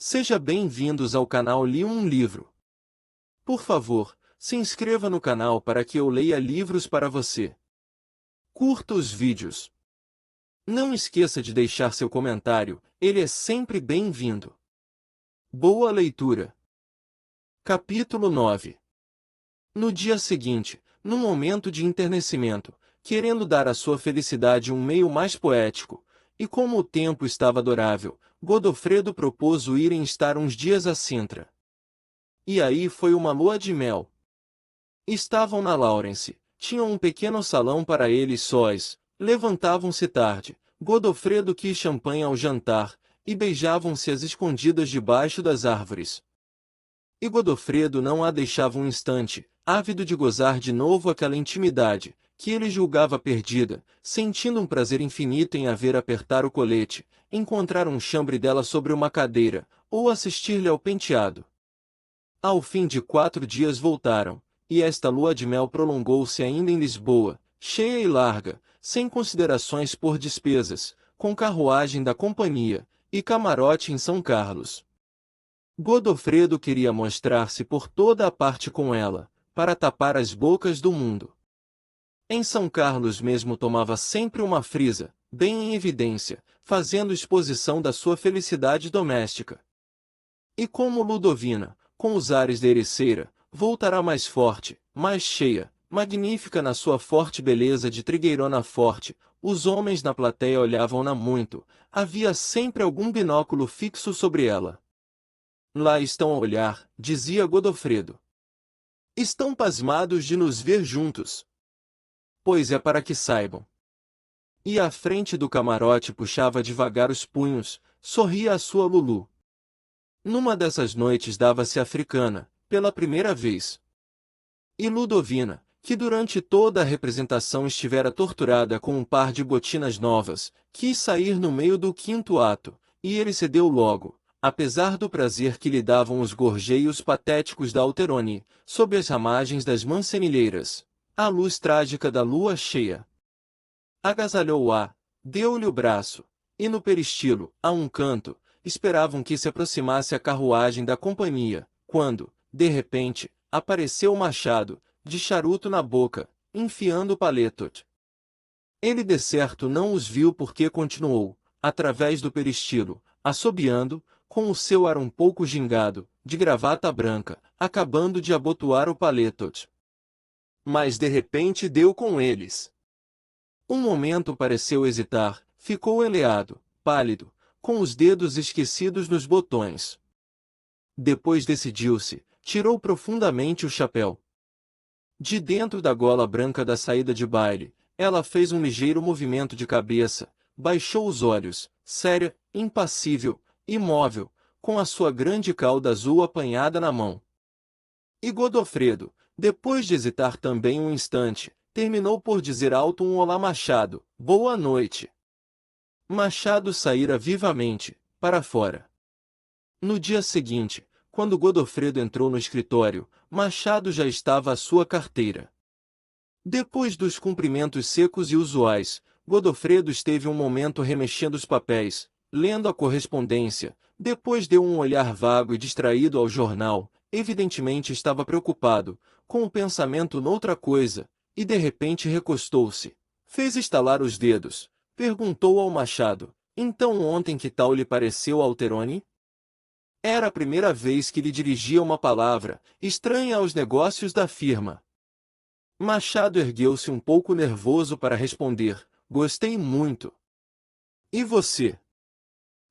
Seja bem-vindos ao canal Li um Livro. Por favor, se inscreva no canal para que eu leia livros para você. Curta os vídeos. Não esqueça de deixar seu comentário, ele é sempre bem-vindo. Boa leitura. Capítulo 9. No dia seguinte, num momento de enternecimento, querendo dar à sua felicidade um meio mais poético, e como o tempo estava adorável, Godofredo propôs o irem estar uns dias a Sintra. E aí foi uma lua de mel. Estavam na Laurence, tinham um pequeno salão para eles sós, levantavam-se tarde, Godofredo quis champanhe ao jantar, e beijavam-se às escondidas debaixo das árvores. E Godofredo não a deixava um instante, ávido de gozar de novo aquela intimidade, que ele julgava perdida, sentindo um prazer infinito em a ver apertar o colete, encontrar um chambre dela sobre uma cadeira, ou assistir-lhe ao penteado. Ao fim de 4 dias voltaram, e esta lua de mel prolongou-se ainda em Lisboa, cheia e larga, sem considerações por despesas, com carruagem da companhia, e camarote em São Carlos. Godofredo queria mostrar-se por toda a parte com ela, para tapar as bocas do mundo. Em São Carlos mesmo tomava sempre uma frisa, bem em evidência, fazendo exposição da sua felicidade doméstica. E como Ludovina, com os ares de Ericeira, voltará mais forte, mais cheia, magnífica na sua forte beleza de trigueirona forte, os homens na plateia olhavam-na muito, havia sempre algum binóculo fixo sobre ela. Lá estão a olhar, dizia Godofredo. Estão pasmados de nos ver juntos. Pois é para que saibam. E à frente do camarote puxava devagar os punhos, sorria a sua Lulu. Numa dessas noites dava-se africana, pela primeira vez. E Ludovina, que durante toda a representação estivera torturada com um par de botinas novas, quis sair no meio do 5º ato, e ele cedeu logo, apesar do prazer que lhe davam os gorjeios patéticos da Alterone, sob as ramagens das mancenilheiras, à luz trágica da lua cheia. Agasalhou-a, deu-lhe o braço, e no peristilo, a um canto, esperavam que se aproximasse a carruagem da companhia, quando, de repente, apareceu o Machado, de charuto na boca, enfiando o paletot. Ele de certo não os viu porque continuou, através do peristilo, assobiando, com o seu ar um pouco gingado, de gravata branca, acabando de abotoar o paletot. Mas de repente deu com eles. Um momento pareceu hesitar, ficou enleado, pálido, com os dedos esquecidos nos botões. Depois decidiu-se, tirou profundamente o chapéu. De dentro da gola branca da saída de baile, ela fez um ligeiro movimento de cabeça, baixou os olhos, séria, impassível, imóvel, com a sua grande cauda azul apanhada na mão. E Godofredo, depois de hesitar também um instante, terminou por dizer alto um olá Machado, boa noite. Machado saíra vivamente, para fora. No dia seguinte, quando Godofredo entrou no escritório, Machado já estava à sua carteira. Depois dos cumprimentos secos e usuais, Godofredo esteve um momento remexendo os papéis, lendo a correspondência, depois deu um olhar vago e distraído ao jornal, evidentemente estava preocupado, com o pensamento noutra coisa, e de repente recostou-se. Fez estalar os dedos, perguntou ao Machado, então ontem que tal lhe pareceu Alterone? Era a primeira vez que lhe dirigia uma palavra, estranha aos negócios da firma. Machado ergueu-se um pouco nervoso para responder, gostei muito. E você?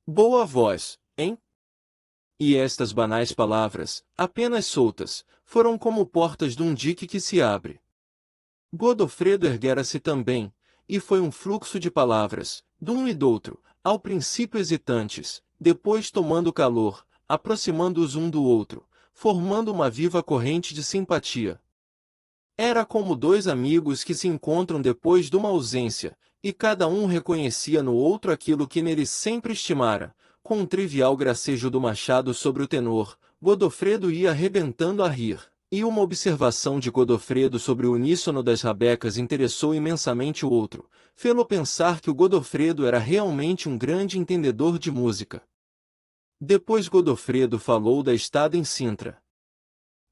Boa voz, hein? E estas banais palavras, apenas soltas, foram como portas de um dique que se abre. Godofredo erguera-se também, e foi um fluxo de palavras, de um e do outro, ao princípio hesitantes, depois tomando calor, aproximando-os um do outro, formando uma viva corrente de simpatia. Era como dois amigos que se encontram depois de uma ausência, e cada um reconhecia no outro aquilo que nele sempre estimara. Com um trivial gracejo do Machado sobre o tenor, Godofredo ia arrebentando a rir. E uma observação de Godofredo sobre o uníssono das rabecas interessou imensamente o outro, fê-lo pensar que o Godofredo era realmente um grande entendedor de música. Depois Godofredo falou da estada em Sintra.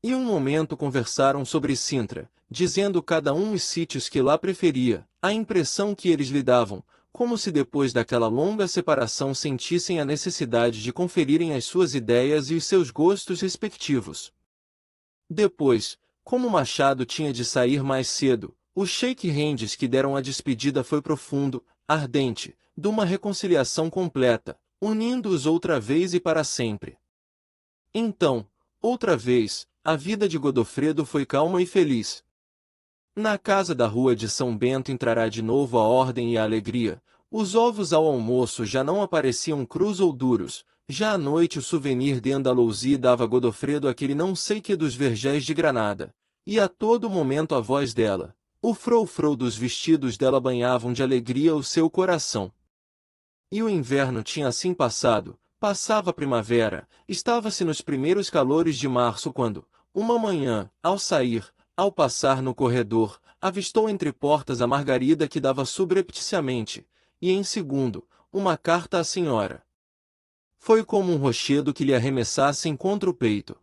E um momento conversaram sobre Sintra, dizendo cada um os sítios que lá preferia, a impressão que eles lhe davam, como se depois daquela longa separação sentissem a necessidade de conferirem as suas ideias e os seus gostos respectivos. Depois, como Machado tinha de sair mais cedo, o shake hands que deram a despedida foi profundo, ardente, de uma reconciliação completa, unindo-os outra vez e para sempre. Então, outra vez, a vida de Godofredo foi calma e feliz. Na casa da rua de São Bento entrará de novo a ordem e a alegria. Os ovos ao almoço já não apareciam crus ou duros. Já à noite o souvenir de Andalousie dava a Godofredo aquele não sei que dos vergéis de Granada. E a todo momento a voz dela, o frou-frou dos vestidos dela banhavam de alegria o seu coração. E o inverno tinha assim passado, passava a primavera, estava-se nos primeiros calores de março quando, uma manhã, ao sair, ao passar no corredor, avistou entre portas a Margarida que dava subrepticiamente, e em segundo, uma carta à senhora. Foi como um rochedo que lhe arremessassem contra o peito.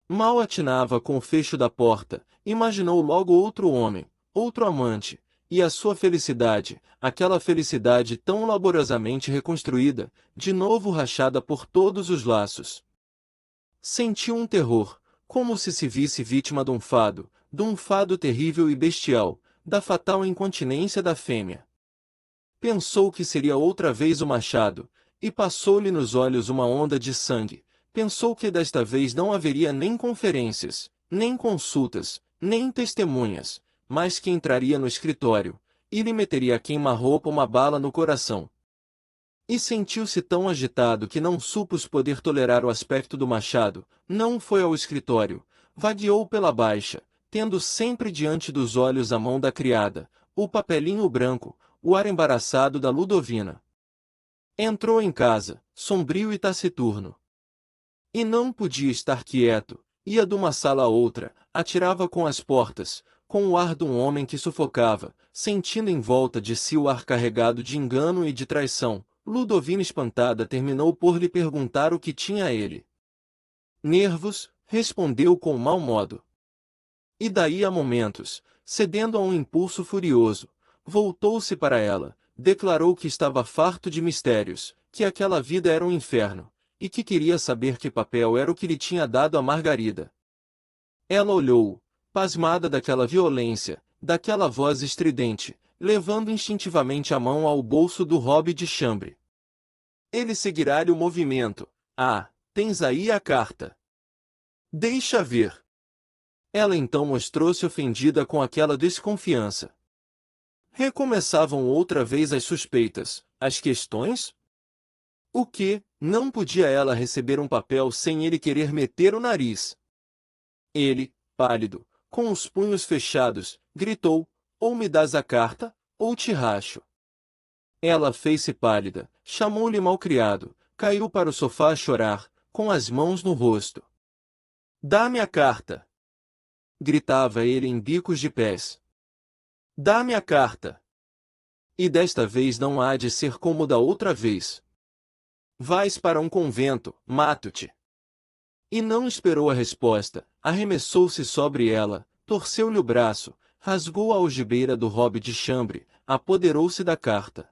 Mal atinava com o fecho da porta, imaginou logo outro homem, outro amante, e a sua felicidade, aquela felicidade tão laboriosamente reconstruída, de novo rachada por todos os laços. Sentiu um terror, como se visse vítima de um fado terrível e bestial, da fatal incontinência da fêmea. Pensou que seria outra vez o Machado, e passou-lhe nos olhos uma onda de sangue. Pensou que desta vez não haveria nem conferências, nem consultas, nem testemunhas, mas que entraria no escritório, e lhe meteria a queima-roupa uma bala no coração. E sentiu-se tão agitado que não supôs poder tolerar o aspecto do Machado, não foi ao escritório, vagueou pela baixa, tendo sempre diante dos olhos a mão da criada, o papelinho branco, o ar embaraçado da Ludovina. Entrou em casa, sombrio e taciturno. E não podia estar quieto, ia de uma sala a outra, atirava com as portas, com o ar de um homem que sufocava, sentindo em volta de si o ar carregado de engano e de traição. Ludovina espantada terminou por lhe perguntar o que tinha ele. Nervos, respondeu com mau modo. E daí a momentos, cedendo a um impulso furioso, voltou-se para ela, declarou que estava farto de mistérios, que aquela vida era um inferno, e que queria saber que papel era o que lhe tinha dado a Margarida. Ela olhou, pasmada daquela violência, daquela voz estridente, levando instintivamente a mão ao bolso do robe de chambre. Ele seguirá-lhe o movimento. Ah, tens aí a carta. Deixa ver. Ela então mostrou-se ofendida com aquela desconfiança. Recomeçavam outra vez as suspeitas, as questões? O que, não podia ela receber um papel sem ele querer meter o nariz? Ele, pálido, com os punhos fechados, gritou, ou me dás a carta, ou te racho. Ela fez-se pálida, chamou-lhe malcriado, caiu para o sofá a chorar, com as mãos no rosto. Dá-me a carta! Gritava ele em bicos de pés. Dá-me a carta! E desta vez não há de ser como da outra vez. Vais para um convento, mato-te. E não esperou a resposta, arremessou-se sobre ela, torceu-lhe o braço, rasgou a algibeira do robe de chambre, apoderou-se da carta.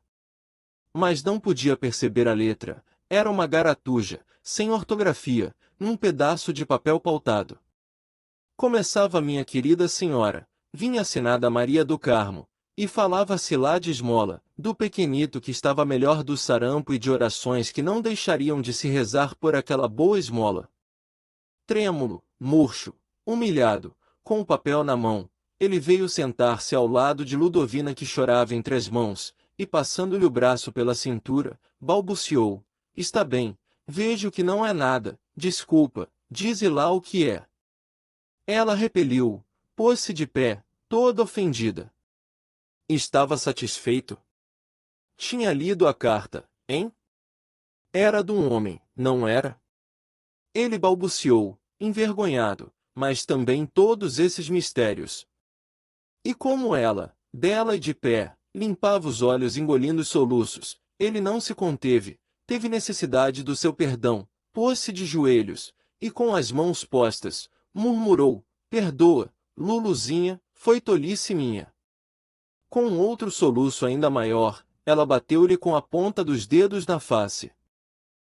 Mas não podia perceber a letra, era uma garatuja, sem ortografia, num pedaço de papel pautado. Começava minha querida senhora, vinha assinada Maria do Carmo, e falava-se lá de esmola, do pequenito que estava melhor do sarampo e de orações que não deixariam de se rezar por aquela boa esmola. Trêmulo, murcho, humilhado, com o papel na mão, ele veio sentar-se ao lado de Ludovina que chorava entre as mãos, e passando-lhe o braço pela cintura, balbuciou, está bem, vejo que não é nada, desculpa, dize lá o que é. Ela repeliu-o, pôs-se de pé, toda ofendida. Estava satisfeito? Tinha lido a carta, hein? Era de um homem, não era? Ele balbuciou, envergonhado, mas também todos esses mistérios. E como ela, bela e de pé, limpava os olhos engolindo os soluços, ele não se conteve, teve necessidade do seu perdão, pôs-se de joelhos, e com as mãos postas, murmurou: perdoa, Luluzinha, foi tolice minha. Com um outro soluço ainda maior, ela bateu-lhe com a ponta dos dedos na face.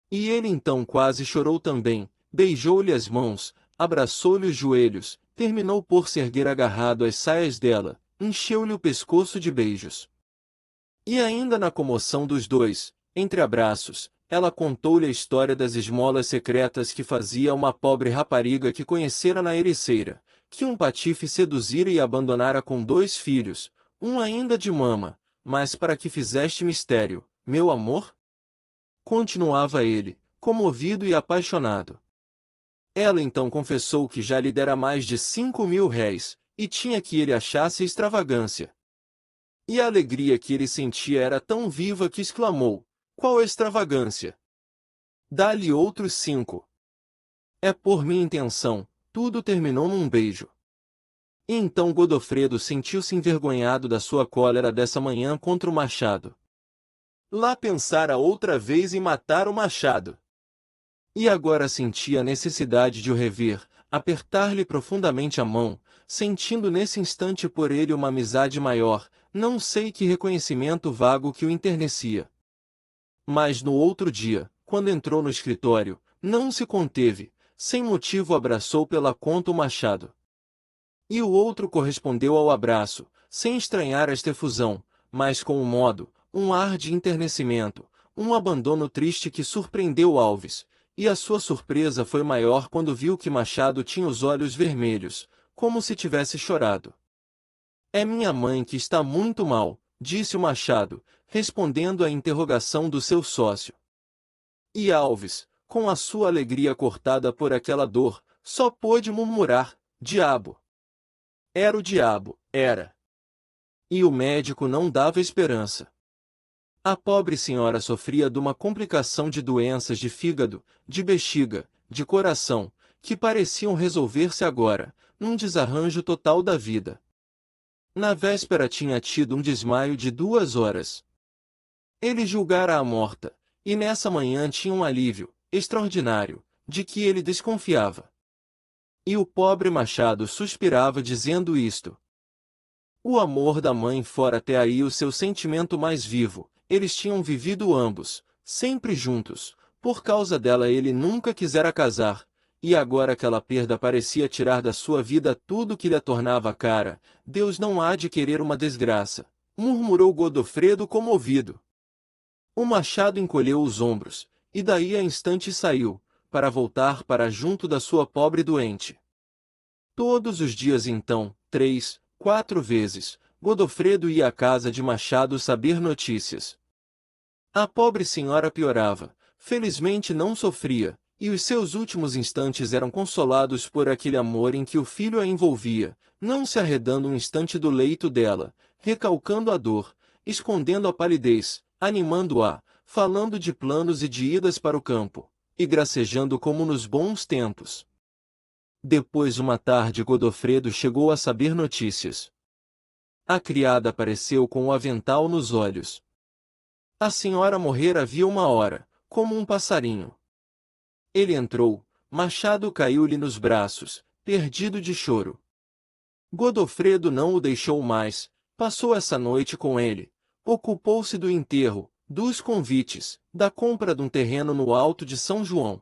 E ele então quase chorou também, beijou-lhe as mãos, abraçou-lhe os joelhos, terminou por se erguer agarrado às saias dela, encheu-lhe o pescoço de beijos. E ainda na comoção dos dois, entre abraços, ela contou-lhe a história das esmolas secretas que fazia uma pobre rapariga que conhecera na Ericeira, que um patife seduzira e abandonara com 2 filhos, um ainda de mama, mas para que fizeste mistério, meu amor? Continuava ele, comovido e apaixonado. Ela então confessou que já lhe dera mais de 5.000 réis, e tinha que ele achasse extravagância. E a alegria que ele sentia era tão viva que exclamou: qual extravagância? Dá-lhe outros 5. É por minha intenção, tudo terminou num beijo. E então Godofredo sentiu-se envergonhado da sua cólera dessa manhã contra o machado. Lá pensara outra vez em matar o machado. E agora sentia a necessidade de o rever, apertar-lhe profundamente a mão, sentindo nesse instante por ele uma amizade maior, não sei que reconhecimento vago que o enternecia. Mas no outro dia, quando entrou no escritório, não se conteve, sem motivo abraçou pela conta o machado. E o outro correspondeu ao abraço, sem estranhar esta efusão, mas com um modo, um ar de enternecimento, um abandono triste que surpreendeu Alves, e a sua surpresa foi maior quando viu que Machado tinha os olhos vermelhos, como se tivesse chorado. É minha mãe que está muito mal, disse o Machado, respondendo à interrogação do seu sócio. E Alves, com a sua alegria cortada por aquela dor, só pôde murmurar: diabo! Era o diabo, era. E o médico não dava esperança. A pobre senhora sofria de uma complicação de doenças de fígado, de bexiga, de coração, que pareciam resolver-se agora, num desarranjo total da vida. Na véspera tinha tido um desmaio de 2 horas. Ele julgara-a morta, e nessa manhã tinha um alívio, extraordinário, de que ele desconfiava. E o pobre Machado suspirava dizendo isto. O amor da mãe fora até aí o seu sentimento mais vivo, eles tinham vivido ambos, sempre juntos, por causa dela ele nunca quisera casar, e agora aquela perda parecia tirar da sua vida tudo que lhe a tornava cara. Deus não há de querer uma desgraça, murmurou Godofredo comovido. O Machado encolheu os ombros, e daí a instante saiu, para voltar para junto da sua pobre doente. Todos os dias então, 3, 4 vezes, Godofredo ia à casa de Machado saber notícias. A pobre senhora piorava, felizmente não sofria, e os seus últimos instantes eram consolados por aquele amor em que o filho a envolvia, não se arredando um instante do leito dela, recalcando a dor, escondendo a palidez, animando-a, falando de planos e de idas para o campo, e gracejando como nos bons tempos. Depois uma tarde Godofredo chegou a saber notícias. A criada apareceu com o avental nos olhos. A senhora morrera havia 1 hora, como um passarinho. Ele entrou, Machado caiu-lhe nos braços, perdido de choro. Godofredo não o deixou mais, passou essa noite com ele, ocupou-se do enterro, dos convites, da compra de um terreno no alto de São João.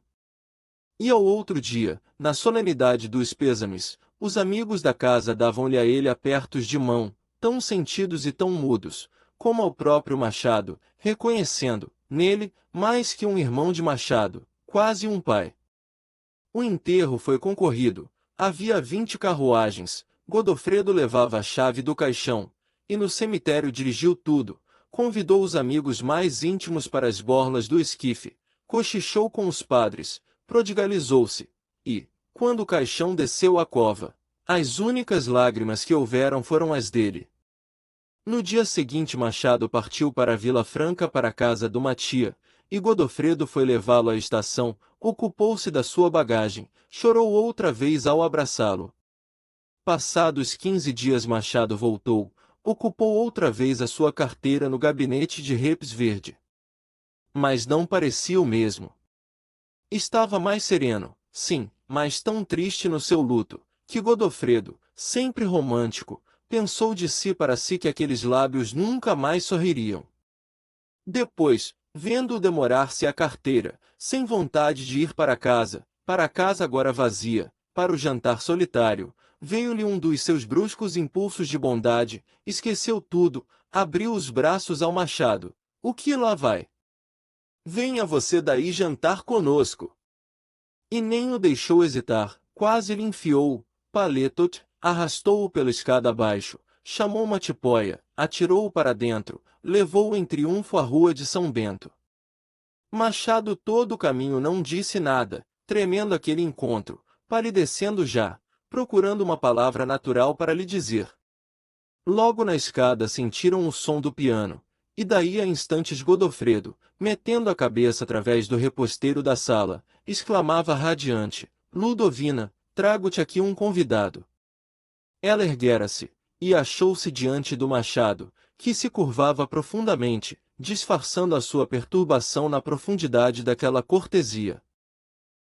E ao outro dia, na solenidade dos pêsames, os amigos da casa davam-lhe a ele apertos de mão, tão sentidos e tão mudos, como ao próprio Machado, reconhecendo, nele, mais que um irmão de Machado, quase um pai. O enterro foi concorrido, havia 20 carruagens, Godofredo levava a chave do caixão, e no cemitério dirigiu tudo, convidou os amigos mais íntimos para as borlas do esquife, cochichou com os padres, prodigalizou-se, e, quando o caixão desceu à cova, as únicas lágrimas que houveram foram as dele. No dia seguinte Machado partiu para Vila Franca para a casa de uma tia, e Godofredo foi levá-lo à estação, ocupou-se da sua bagagem, chorou outra vez ao abraçá-lo. Passados 15 dias Machado voltou, ocupou outra vez a sua carteira no gabinete de Reps Verde. Mas não parecia o mesmo. Estava mais sereno, sim, mas tão triste no seu luto, que Godofredo, sempre romântico, pensou de si para si que aqueles lábios nunca mais sorririam. Depois, vendo-o demorar-se à carteira, sem vontade de ir para a casa agora vazia, para o jantar solitário, veio-lhe um dos seus bruscos impulsos de bondade, esqueceu tudo, abriu os braços ao Machado. O que lá vai? Venha você daí jantar conosco. E nem o deixou hesitar, quase lhe enfiou, paletot, arrastou-o pela escada abaixo, chamou uma tipóia, atirou-o para dentro, levou-o em triunfo à rua de São Bento. Machado todo o caminho não disse nada, tremendo aquele encontro, palidecendo já, procurando uma palavra natural para lhe dizer. Logo na escada sentiram o som do piano, e daí a instantes Godofredo, metendo a cabeça através do reposteiro da sala, exclamava radiante, Ludovina, trago-te aqui um convidado. Ela erguera-se, e achou-se diante do Machado, que se curvava profundamente, disfarçando a sua perturbação na profundidade daquela cortesia.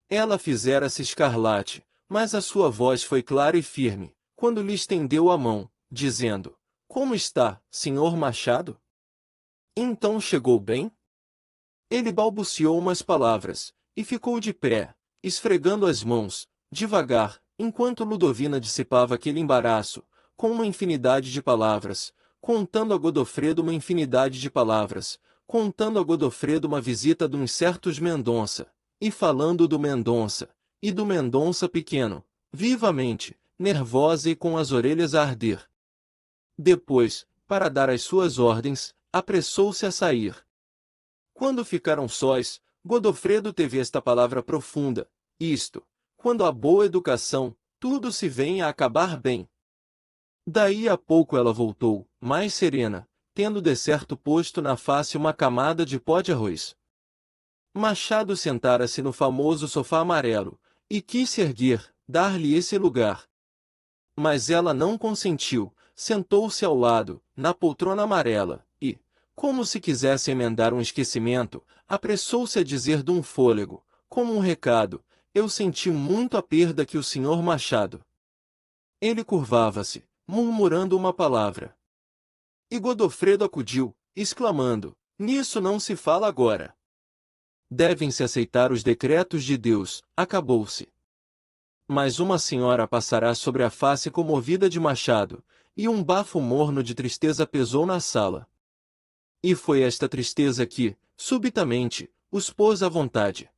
Ela fizera-se escarlate, mas a sua voz foi clara e firme, quando lhe estendeu a mão, dizendo, Como está, senhor Machado? Então chegou bem? Ele balbuciou umas palavras, e ficou de pé, esfregando as mãos, devagar, enquanto Ludovina dissipava aquele embaraço, com uma infinidade de palavras, contando a Godofredo uma infinidade de palavras, contando a Godofredo uma visita de uns certos Mendonça, e falando do Mendonça, e do Mendonça pequeno, vivamente, nervosa e com as orelhas a arder. Depois, para dar as suas ordens, apressou-se a sair. Quando ficaram sós, Godofredo teve esta palavra profunda, isto, quando há boa educação, tudo se vem a acabar bem. Daí a pouco ela voltou, mais serena, tendo de certo posto na face uma camada de pó de arroz. Machado sentara-se no famoso sofá amarelo, e quis se erguer, dar-lhe esse lugar. Mas ela não consentiu, sentou-se ao lado, na poltrona amarela, e, como se quisesse emendar um esquecimento, apressou-se a dizer de um fôlego, como um recado, eu senti muito a perda que o senhor Machado. Ele curvava-se, murmurando uma palavra. E Godofredo acudiu, exclamando, nisso não se fala agora. Devem-se aceitar os decretos de Deus, acabou-se. Mas uma senhora passará sobre a face comovida de Machado, e um bafo morno de tristeza pesou na sala. E foi esta tristeza que, subitamente, os pôs à vontade.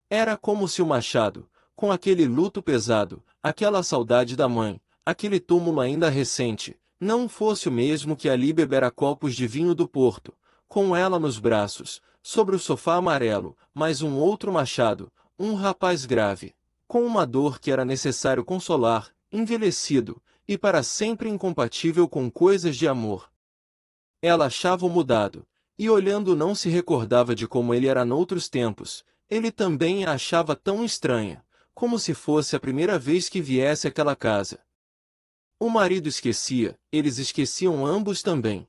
Era como se o Machado, com aquele luto pesado, aquela saudade da mãe, aquele túmulo ainda recente, não fosse o mesmo que ali bebera copos de vinho do Porto, com ela nos braços, sobre o sofá amarelo, mas um outro Machado, um rapaz grave, com uma dor que era necessário consolar, envelhecido, e para sempre incompatível com coisas de amor. Ela achava-o mudado, e olhando não se recordava de como ele era noutros tempos, ele também a achava tão estranha, como se fosse a primeira vez que viesse àquela casa. O marido esquecia, eles esqueciam ambos também.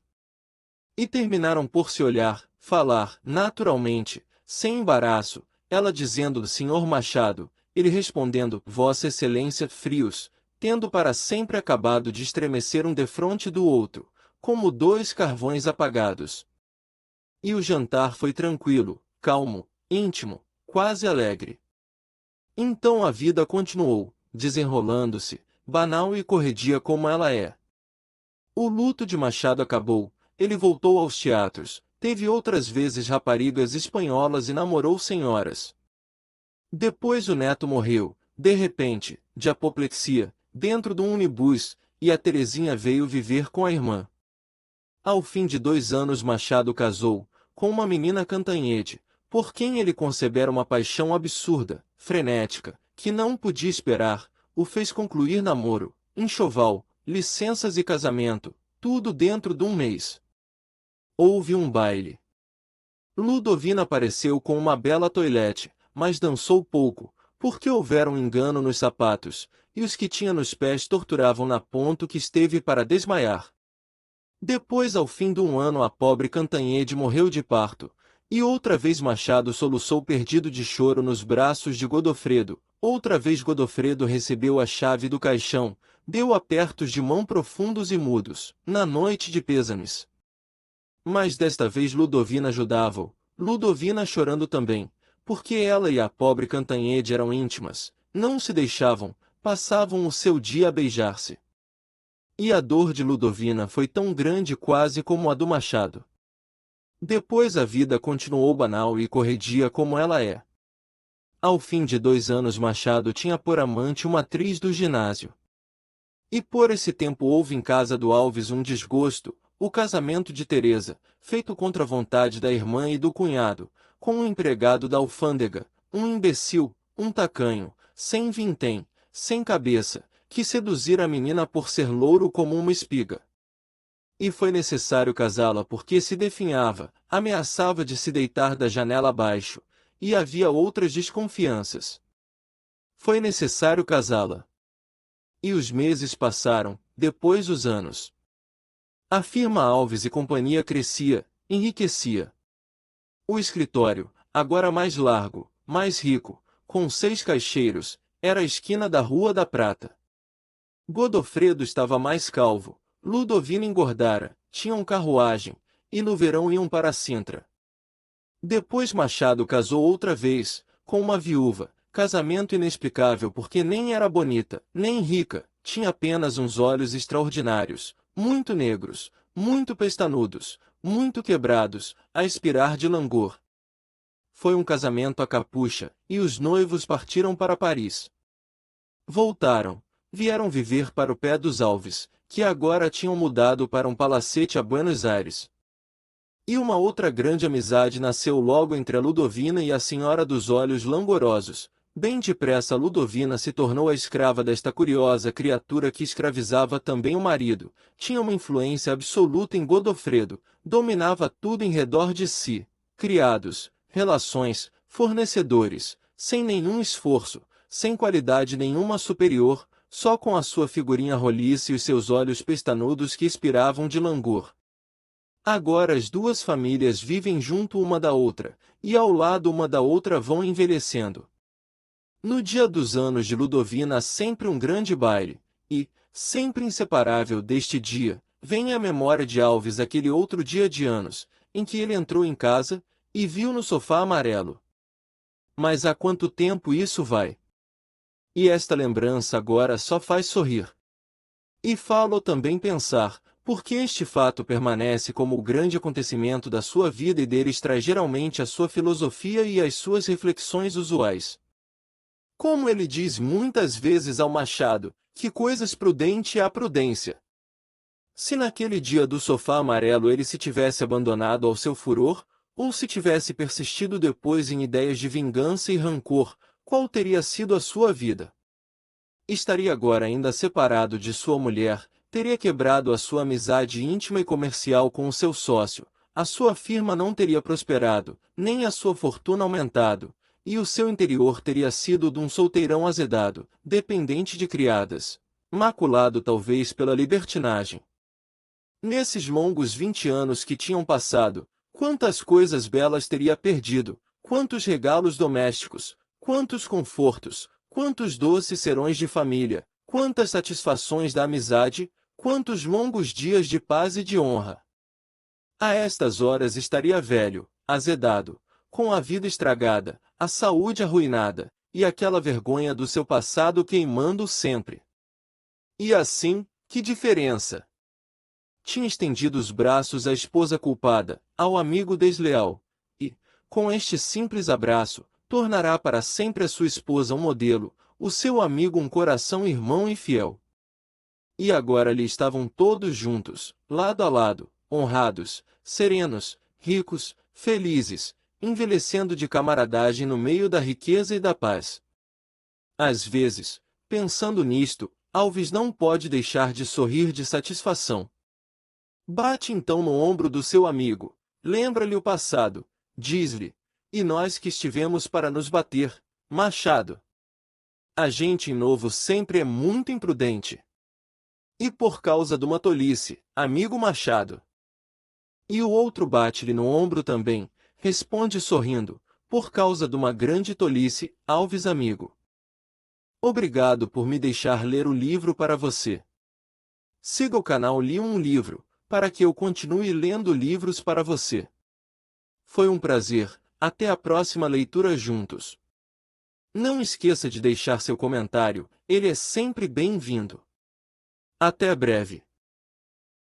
E terminaram por se olhar, falar, naturalmente, sem embaraço, ela dizendo Senhor Machado, ele respondendo Vossa Excelência frios, tendo para sempre acabado de estremecer um defronte do outro, como dois carvões apagados. E o jantar foi tranquilo, calmo, íntimo, quase alegre. Então a vida continuou, desenrolando-se, banal e corredia como ela é. O luto de Machado acabou, ele voltou aos teatros, teve outras vezes raparigas espanholas e namorou senhoras. Depois o neto morreu, de repente, de apoplexia, dentro de um unibus, e a Terezinha veio viver com a irmã. Ao fim de 2 anos Machado casou, com uma menina Cantanhede, por quem ele concebera uma paixão absurda, frenética, que não podia esperar, o fez concluir namoro, enxoval, licenças e casamento, tudo dentro de um mês. Houve um baile. Ludovina apareceu com uma bela toilette, mas dançou pouco, porque houvera um engano nos sapatos, e os que tinha nos pés torturavam na ponto que esteve para desmaiar. Depois ao fim de 1 ano a pobre Cantanhede morreu de parto, E outra vez Machado soluçou perdido de choro nos braços de Godofredo. Outra vez Godofredo recebeu a chave do caixão, deu apertos de mão profundos e mudos, na noite de pêsames. Mas desta vez Ludovina ajudava-o, Ludovina chorando também, porque ela e a pobre Cantanhede eram íntimas, não se deixavam, passavam o seu dia a beijar-se. E a dor de Ludovina foi tão grande quase como a do Machado. Depois a vida continuou banal e corredia como ela é. Ao fim de 2 anos Machado tinha por amante uma atriz do ginásio. E por esse tempo houve em casa do Alves um desgosto, o casamento de Teresa, feito contra a vontade da irmã e do cunhado, com um empregado da alfândega, um imbecil, um tacanho, sem vintém, sem cabeça, que seduzira a menina por ser louro como uma espiga. E foi necessário casá-la porque se definhava, ameaçava de se deitar da janela abaixo, e havia outras desconfianças. Foi necessário casá-la. E os meses passaram, depois os anos. A firma Alves e Companhia crescia, enriquecia. O escritório, agora mais largo, mais rico, com 6 caixeiros, era a esquina da Rua da Prata. Godofredo estava mais calvo, Ludovina engordara, tinham carruagem, e no verão iam para Sintra. Depois Machado casou outra vez, com uma viúva, casamento inexplicável porque nem era bonita, nem rica, tinha apenas uns olhos extraordinários, muito negros, muito pestanudos, muito quebrados, a expirar de langor. Foi um casamento a capucha, e os noivos partiram para Paris. Voltaram, vieram viver para o pé dos Alves, que agora tinham mudado para um palacete a Buenos Aires. E uma outra grande amizade nasceu logo entre a Ludovina e a senhora dos olhos langorosos. Bem depressa Ludovina se tornou a escrava desta curiosa criatura que escravizava também o marido, tinha uma influência absoluta em Godofredo, dominava tudo em redor de si, criados, relações, fornecedores, sem nenhum esforço, sem qualidade nenhuma superior, só com a sua figurinha roliça e os seus olhos pestanudos que expiravam de langor. Agora as duas famílias vivem junto uma da outra, e ao lado uma da outra vão envelhecendo. No dia dos anos de Ludovina há sempre um grande baile, e, sempre inseparável deste dia, vem à memória de Alves aquele outro dia de anos, em que ele entrou em casa, e viu no sofá amarelo. Mas há quanto tempo isso vai? E esta lembrança agora só faz sorrir. E falo também pensar, porque este fato permanece como o grande acontecimento da sua vida e dele extrai geralmente a sua filosofia e as suas reflexões usuais. Como ele diz muitas vezes ao Machado, que coisas prudente é a prudência. Se naquele dia do sofá amarelo ele se tivesse abandonado ao seu furor, ou se tivesse persistido depois em ideias de vingança e rancor, qual teria sido a sua vida? Estaria agora ainda separado de sua mulher, teria quebrado a sua amizade íntima e comercial com o seu sócio, a sua firma não teria prosperado, nem a sua fortuna aumentado, e o seu interior teria sido de um solteirão azedado, dependente de criadas, maculado talvez pela libertinagem. Nesses longos 20 anos que tinham passado, quantas coisas belas teria perdido, quantos regalos domésticos, quantos confortos, quantos doces serões de família, quantas satisfações da amizade, quantos longos dias de paz e de honra. A estas horas estaria velho, azedado, com a vida estragada, a saúde arruinada, e aquela vergonha do seu passado queimando sempre. E assim, que diferença! Tinha estendido os braços à esposa culpada, ao amigo desleal, e, com este simples abraço, tornará para sempre a sua esposa um modelo, o seu amigo um coração irmão e fiel. E agora ali estavam todos juntos, lado a lado, honrados, serenos, ricos, felizes, envelhecendo de camaradagem no meio da riqueza e da paz. Às vezes, pensando nisto, Alves não pode deixar de sorrir de satisfação. Bate então no ombro do seu amigo, lembra-lhe o passado, diz-lhe, e nós que estivemos para nos bater, Machado. A gente em novo sempre é muito imprudente. E por causa de uma tolice, amigo Machado. E o outro bate-lhe no ombro também, Responde sorrindo, por causa de uma grande tolice, Alves amigo. Obrigado por me deixar ler o livro para você. Siga o canal Li um Livro, para que eu continue lendo livros para você. Foi um prazer, até a próxima leitura juntos. Não esqueça de deixar seu comentário, ele é sempre bem-vindo. Até breve.